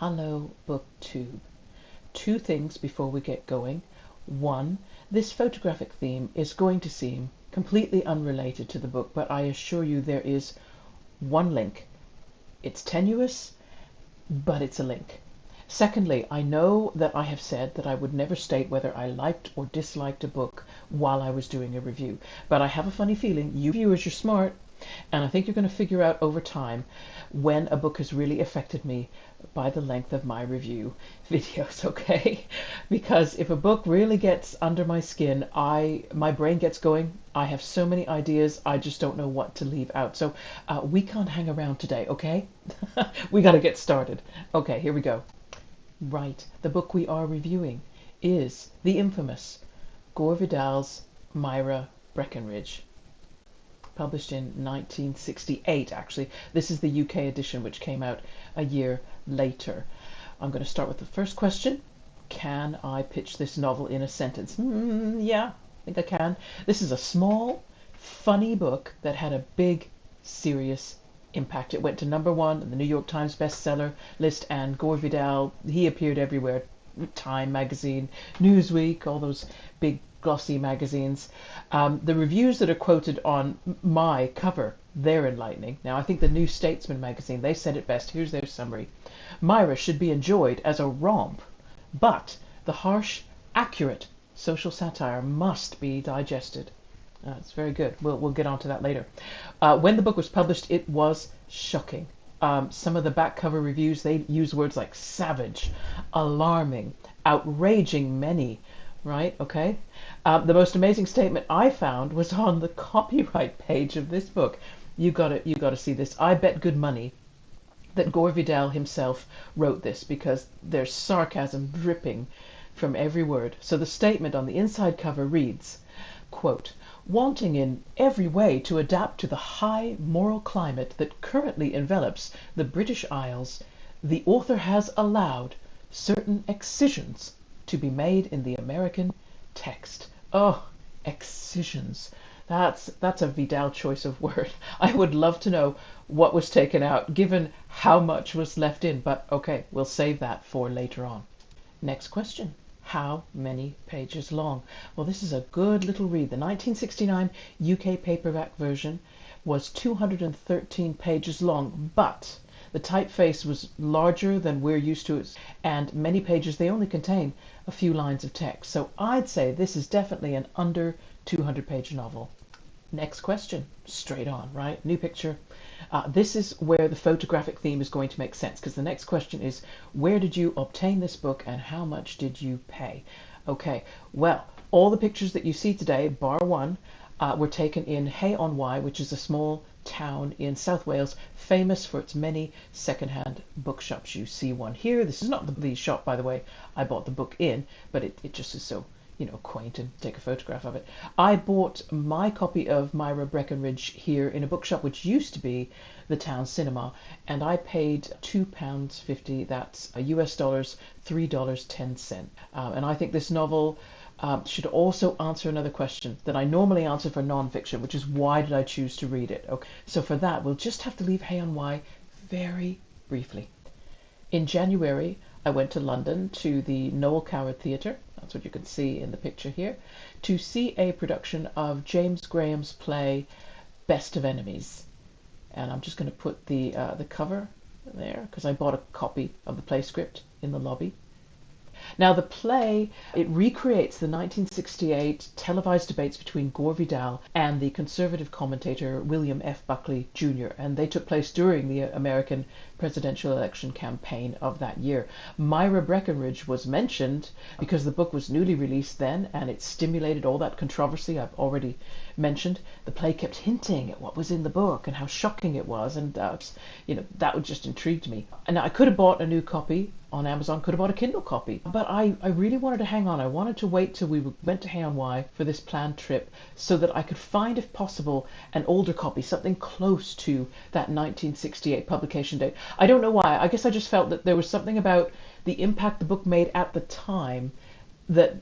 Hello, BookTube. Two things before we get going. One, this photographic theme is going to seem completely unrelated to the book, but I assure you there is one link. It's tenuous, but it's a link. Secondly, I know that I have said that I would never state whether I liked or disliked a book while I was doing a review, but I have a funny feeling you viewers are smart, and I think you're going to figure out over time when a book has really affected me by the length of my review videos, okay? Because if a book really gets under my skin, my brain gets going. I have so many ideas, I just don't know what to leave out. So we can't hang around today, okay? We got to get started. Okay, here we go. Right, the book we are reviewing is the infamous Gore Vidal's Myra Breckinridge, published in 1968, actually. This is the UK edition, which came out a year later. I'm going to start with the first question. Can I pitch this novel in a sentence? Yeah, I think I can. This is a small, funny book that had a big, serious impact. It went to #1 on the New York Times bestseller list, and Gore Vidal, he appeared everywhere. Time magazine, Newsweek, all those big glossy magazines. The reviews that are quoted on my cover, they're enlightening. Now, I think the New Statesman magazine, they said it best. Here's their summary. Myra should be enjoyed as a romp, but the harsh, accurate social satire must be digested. It's very good. We'll get on to that later. When the book was published, it was shocking. Some of the back cover reviews, they use words like savage, alarming, outraging many, right? Okay. The most amazing statement I found was on the copyright page of this book. You gotta see this. I bet good money that Gore Vidal himself wrote this, because there's sarcasm dripping from every word. So the statement on the inside cover reads, quote, "Wanting in every way to adapt to the high moral climate that currently envelops the British Isles, the author has allowed certain excisions to be made in the American text." Oh, excisions. That's a Vidal choice of word. I would love to know what was taken out, given how much was left in, but okay, we'll save that for later on. Next question. How many pages long? Well, this is a good little read. The 1969 UK paperback version was 213 pages long, but the typeface was larger than we're used to, and many pages, they only contain a few lines of text. So I'd say this is definitely an under 200-page novel. Next question, straight on, right? New picture. This is where the photographic theme is going to make sense, because the next question is, where did you obtain this book and how much did you pay? Okay, well, all the pictures that you see today, bar one, were taken in Hay-on-Wye, which is a small town in South Wales, famous for its many second-hand bookshops. You see one here. This is not the shop, by the way, I bought the book in, but it just is so, quaint, and take a photograph of it. I bought my copy of Myra Breckinridge here in a bookshop which used to be the town cinema, and I paid £2.50. That's US dollars, $3.10. And I think this novel should also answer another question that I normally answer for nonfiction, which is, why did I choose to read it? Okay, so for that, we'll just have to leave Hay-on-Wye very briefly. In January, I went to London to the Noel Coward Theatre, that's what you can see in the picture here, to see a production of James Graham's play Best of Enemies. And I'm just going to put the cover there, because I bought a copy of the play script in the lobby. Now, the play, it recreates the 1968 televised debates between Gore Vidal and the conservative commentator William F. Buckley Jr., and they took place during the American presidential election campaign of that year. Myra Breckinridge was mentioned because the book was newly released then, and it stimulated all that controversy I've already mentioned. The play kept hinting at what was in the book and how shocking it was, and that just intrigued me. And I could have bought a new copy on Amazon, could have bought a Kindle copy, but I really wanted to hang on. I wanted to wait till we went to Hay-on-Wye for this planned trip so that I could find, if possible, an older copy, something close to that 1968 publication date. I don't know why. I guess I just felt that there was something about the impact the book made at the time that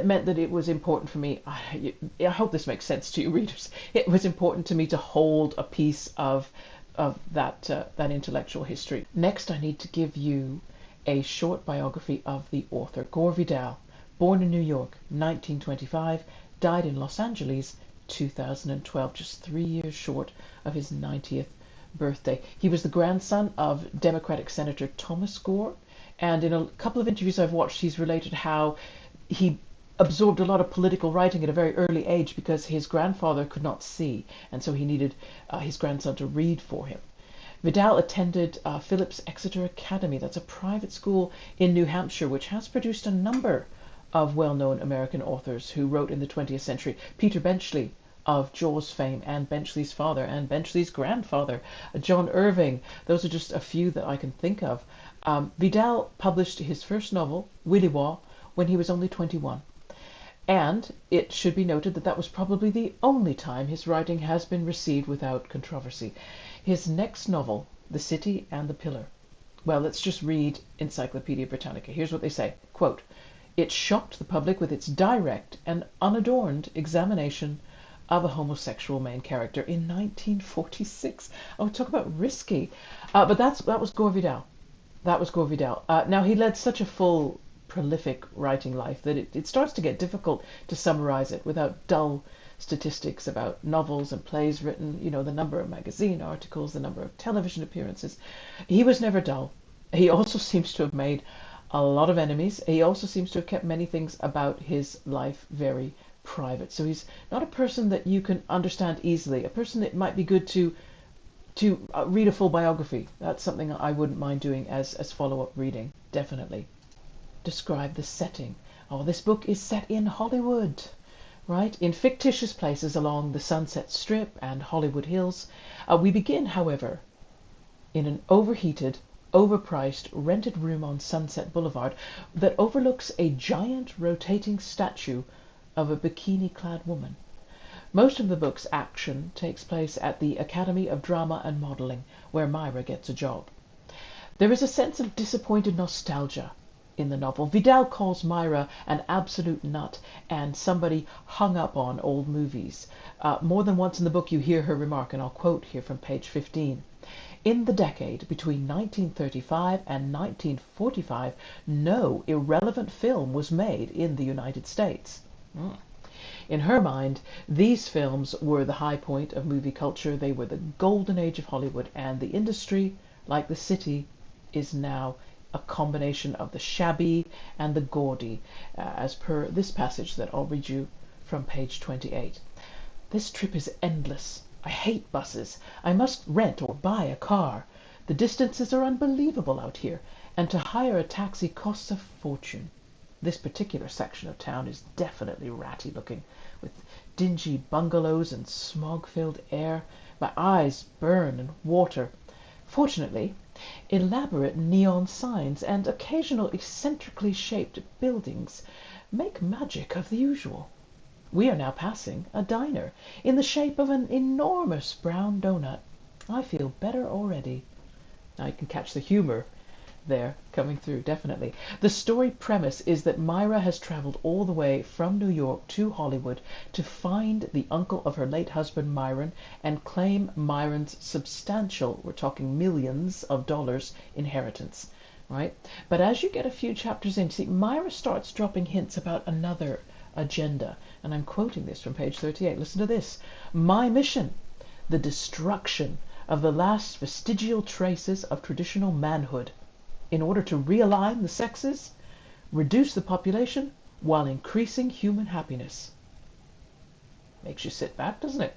meant that it was important for me. I hope this makes sense to you readers. It was important to me to hold a piece of that intellectual history. Next, I need to give you a short biography of the author. Gore Vidal, born in New York, 1925, died in Los Angeles, 2012, just 3 years short of his 90th birthday. He was the grandson of Democratic Senator Thomas Gore, and in a couple of interviews I've watched, he's related how he absorbed a lot of political writing at a very early age because his grandfather could not see, and so he needed his grandson to read for him. Vidal attended Phillips Exeter Academy. That's a private school in New Hampshire which has produced a number of well-known American authors who wrote in the 20th century. Peter Benchley of Jaws fame, Anne Benchley's father, and Benchley's grandfather, John Irving. Those are just a few that I can think of. Vidal published his first novel, Willy Waugh, when he was only 21. And it should be noted that that was probably the only time his writing has been received without controversy. His next novel, The City and the Pillar. Well, let's just read Encyclopedia Britannica. Here's what they say. Quote, "It shocked the public with its direct and unadorned examination of a homosexual main character in 1946. Oh, talk about risky. But that was Gore Vidal. That was Gore Vidal. Now, he led such a full, prolific writing life that it starts to get difficult to summarize it without dull statistics about novels and plays written, the number of magazine articles, the number of television appearances. He was never dull. He also seems to have made a lot of enemies. He also seems to have kept many things about his life very private. So he's not a person that you can understand easily, a person that might be good to read a full biography. That's something I wouldn't mind doing as follow-up reading, definitely. Describe the setting. Oh, this book is set in Hollywood, right? In fictitious places along the Sunset Strip and Hollywood Hills. We begin, however, in an overheated, overpriced, rented room on Sunset Boulevard that overlooks a giant rotating statue of a bikini-clad woman. Most of the book's action takes place at the Academy of Drama and Modeling, where Myra gets a job. There is a sense of disappointed nostalgia in the novel. Vidal calls Myra an absolute nut and somebody hung up on old movies. More than once in the book you hear her remark, and I'll quote here from page 15. "In the decade between 1935 and 1945, no irrelevant film was made in the United States." In her mind, these films were the high point of movie culture. They were the golden age of Hollywood, and the industry, like the city, is now a combination of the shabby and the gaudy, as per this passage that I'll read you from page 28. "This trip is endless. I hate buses. I must rent or buy a car. The distances are unbelievable out here, and to hire a taxi costs a fortune. This particular section of town is definitely ratty looking, with dingy bungalows and smog-filled air. My eyes burn and water. Fortunately, elaborate neon signs and occasional eccentrically shaped buildings make magic of the usual. We are now passing a diner in the shape of an enormous brown donut. I feel better already." Now you can catch the humor there coming through, definitely. The story premise is that Myra has traveled all the way from New York to Hollywood to find the uncle of her late husband Myron and claim Myron's substantial, we're talking millions of dollars, inheritance, right? But as you get a few chapters in, see, Myra starts dropping hints about another agenda, and I'm quoting this from page 38. Listen to this. "My mission, the destruction of the last vestigial traces of traditional manhood, in order to realign the sexes, reduce the population, while increasing human happiness." Makes you sit back, doesn't it?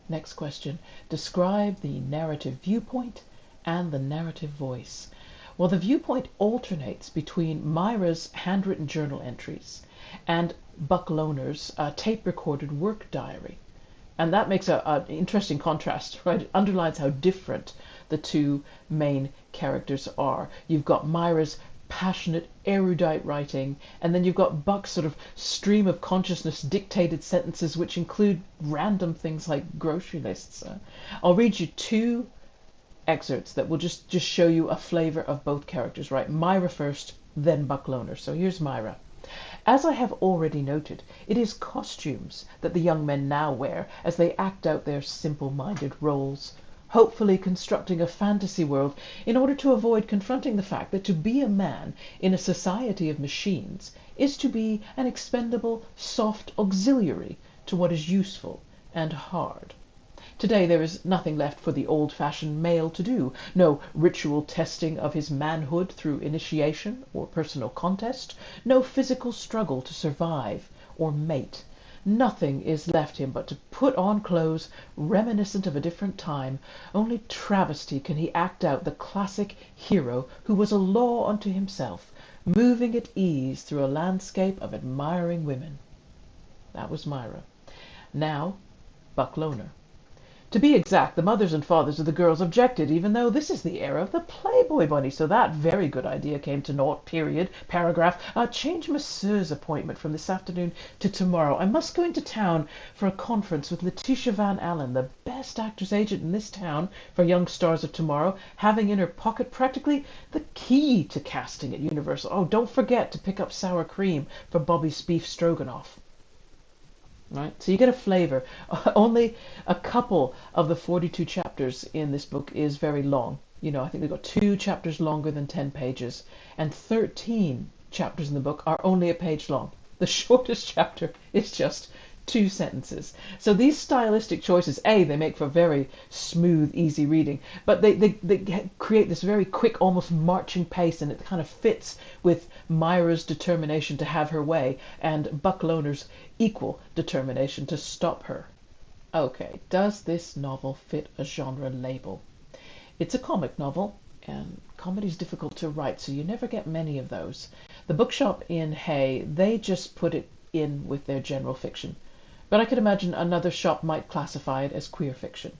Next question. Describe the narrative viewpoint and the narrative voice. Well, the viewpoint alternates between Myra's handwritten journal entries and Buck Lohner's tape-recorded work diary. And that makes an interesting contrast, right? It underlines how different the two main characters are. You've got Myra's passionate, erudite writing, and then you've got Buck's sort of stream of consciousness dictated sentences which include random things like grocery lists. I'll read you two excerpts that will just show you a flavor of both characters, right? Myra first, then Buck Lohner. So here's Myra. "As I have already noted, it is costumes that the young men now wear as they act out their simple-minded roles. hopefully constructing a fantasy world in order to avoid confronting the fact that to be a man in a society of machines is to be an expendable, soft auxiliary to what is useful and hard. Today there is nothing left for the old-fashioned male to do, no ritual testing of his manhood through initiation or personal contest, no physical struggle to survive or mate. Nothing is left him but to put on clothes reminiscent of a different time. Only travesty can he act out the classic hero who was a law unto himself, moving at ease through a landscape of admiring women. That was Myra. Now, Buck Loner. To be exact, the mothers and fathers of the girls objected, even though this is the era of the Playboy bunny, so that very good idea came to naught, period, paragraph. Change Monsieur's appointment from this afternoon to tomorrow. I must go into town for a conference with Letitia Van Allen, the best actor's agent in this town for young stars of tomorrow, having in her pocket practically the key to casting at Universal. Oh, don't forget to pick up sour cream for Bobby's beef stroganoff. Right? So you get a flavor. Only a couple of the 42 chapters in this book is very long. You know, I think they've got 2 chapters longer than 10 pages, and 13 chapters in the book are only a page long. The shortest chapter is just 2 sentences. So these stylistic choices, A, they make for very smooth, easy reading, but they create this very quick, almost marching pace, and it kind of fits with Myra's determination to have her way and Buck Loner's equal determination to stop her. Okay, does this novel fit a genre label? It's a comic novel, and comedy's difficult to write, so you never get many of those. The bookshop in Hay, they just put it in with their general fiction. But I could imagine another shop might classify it as queer fiction.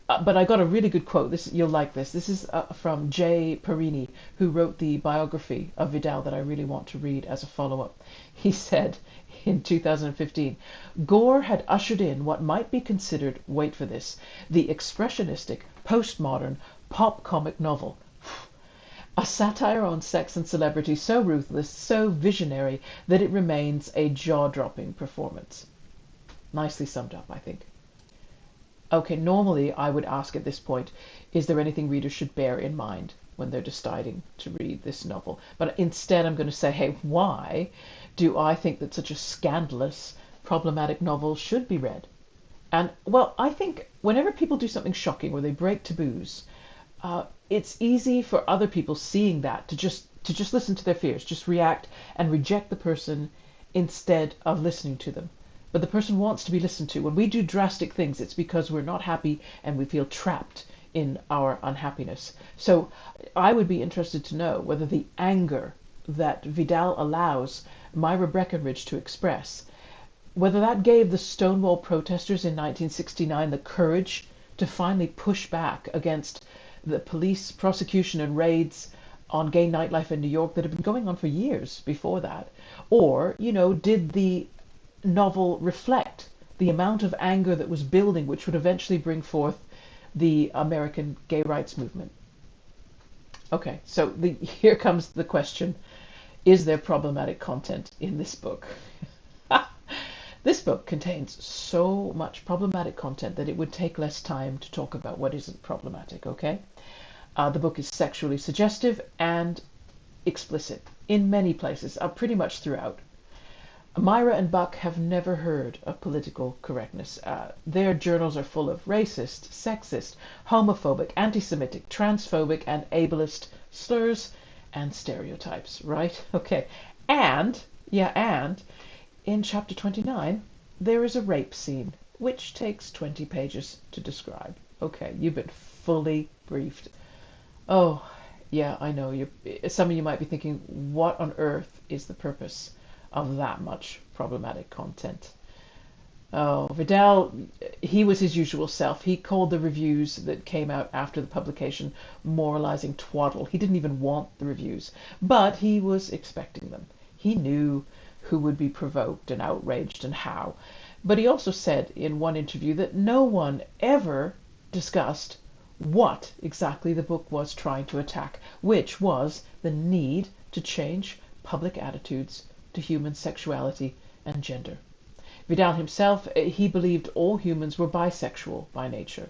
But I got a really good quote. You'll like this. This is from Jay Perini, who wrote the biography of Vidal that I really want to read as a follow-up. He said in 2015, Gore had ushered in what might be considered, wait for this, the expressionistic, postmodern, pop comic novel. A satire on sex and celebrity so ruthless, so visionary, that it remains a jaw-dropping performance. Nicely summed up, I think. Okay, normally I would ask at this point, is there anything readers should bear in mind when they're deciding to read this novel? But instead I'm going to say, hey, why do I think that such a scandalous, problematic novel should be read? And, well, I think whenever people do something shocking or they break taboos, it's easy for other people seeing that to just listen to their fears, just react and reject the person instead of listening to them. But the person wants to be listened to. When we do drastic things, it's because we're not happy and we feel trapped in our unhappiness. So I would be interested to know whether the anger that Vidal allows Myra Breckinridge to express, whether that gave the Stonewall protesters in 1969 the courage to finally push back against the police prosecution and raids on gay nightlife in New York that had been going on for years before that. Or, you know, did the novel reflect the amount of anger that was building, which would eventually bring forth the American gay rights movement? Okay, so here comes the question. Is there problematic content in this book? This book contains so much problematic content that it would take less time to talk about what isn't problematic, okay? The book is sexually suggestive and explicit in many places, pretty much throughout. Myra and Buck have never heard of political correctness. Their journals are full of racist, sexist, homophobic, anti-Semitic, transphobic, and ableist slurs and stereotypes, right? Okay. And in chapter 29, there is a rape scene, which takes 20 pages to describe. Okay, you've been fully briefed. Oh, yeah, I know. Some of you might be thinking, what on earth is the purpose of that much problematic content? Oh, Vidal, he was his usual self. He called the reviews that came out after the publication moralizing twaddle. He didn't even want the reviews, but he was expecting them. He knew who would be provoked and outraged and how. But he also said in one interview that no one ever discussed what exactly the book was trying to attack, which was the need to change public attitudes to human sexuality and gender. Vidal himself, he believed all humans were bisexual by nature,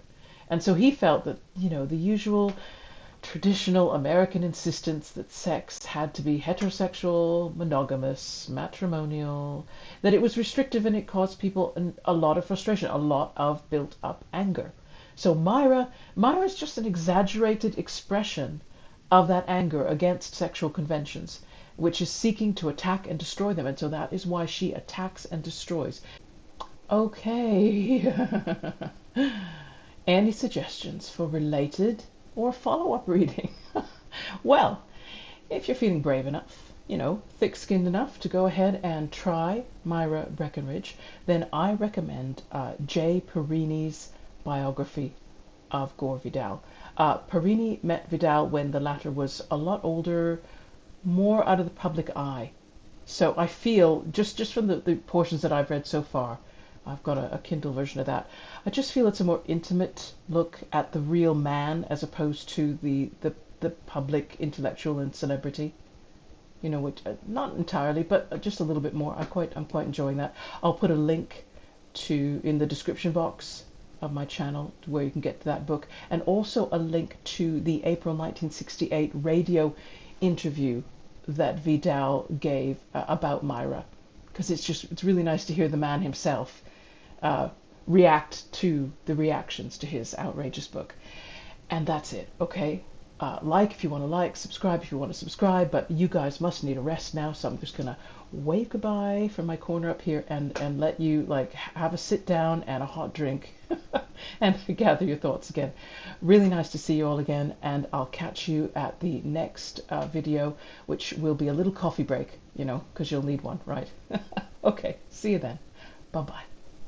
And so he felt that, the usual traditional American insistence that sex had to be heterosexual, monogamous, matrimonial, that it was restrictive and it caused people a lot of frustration, a lot of built up anger. So Myra is just an exaggerated expression of that anger against sexual conventions, which is seeking to attack and destroy them. And so that is why she attacks and destroys. Okay. Any suggestions for related or follow-up reading? Well, if you're feeling brave enough, thick-skinned enough to go ahead and try Myra Breckinridge, then I recommend J. Perini's biography of Gore Vidal. Perini met Vidal when the latter was a lot older, more out of the public eye. So I feel, just from the portions that I've read so far, I've got a Kindle version of that, I just feel it's a more intimate look at the real man as opposed to the public intellectual and celebrity. Which not entirely, but just a little bit more. I'm quite enjoying that. I'll put a link in the description box of my channel to where you can get to that book, and also a link to the April 1968 radio interview that Vidal gave about Myra, because it's really nice to hear the man himself react to the reactions to his outrageous book. And that's it, okay? Like if you want to like, subscribe if you want to subscribe, but you guys must need a rest now, so I'm just gonna wave goodbye from my corner up here and let you have a sit down and a hot drink and gather your thoughts again. Really nice to see you all again, and I'll catch you at the next video, which will be a little coffee break, because you'll need one, right? Okay, see you then. Bye-bye.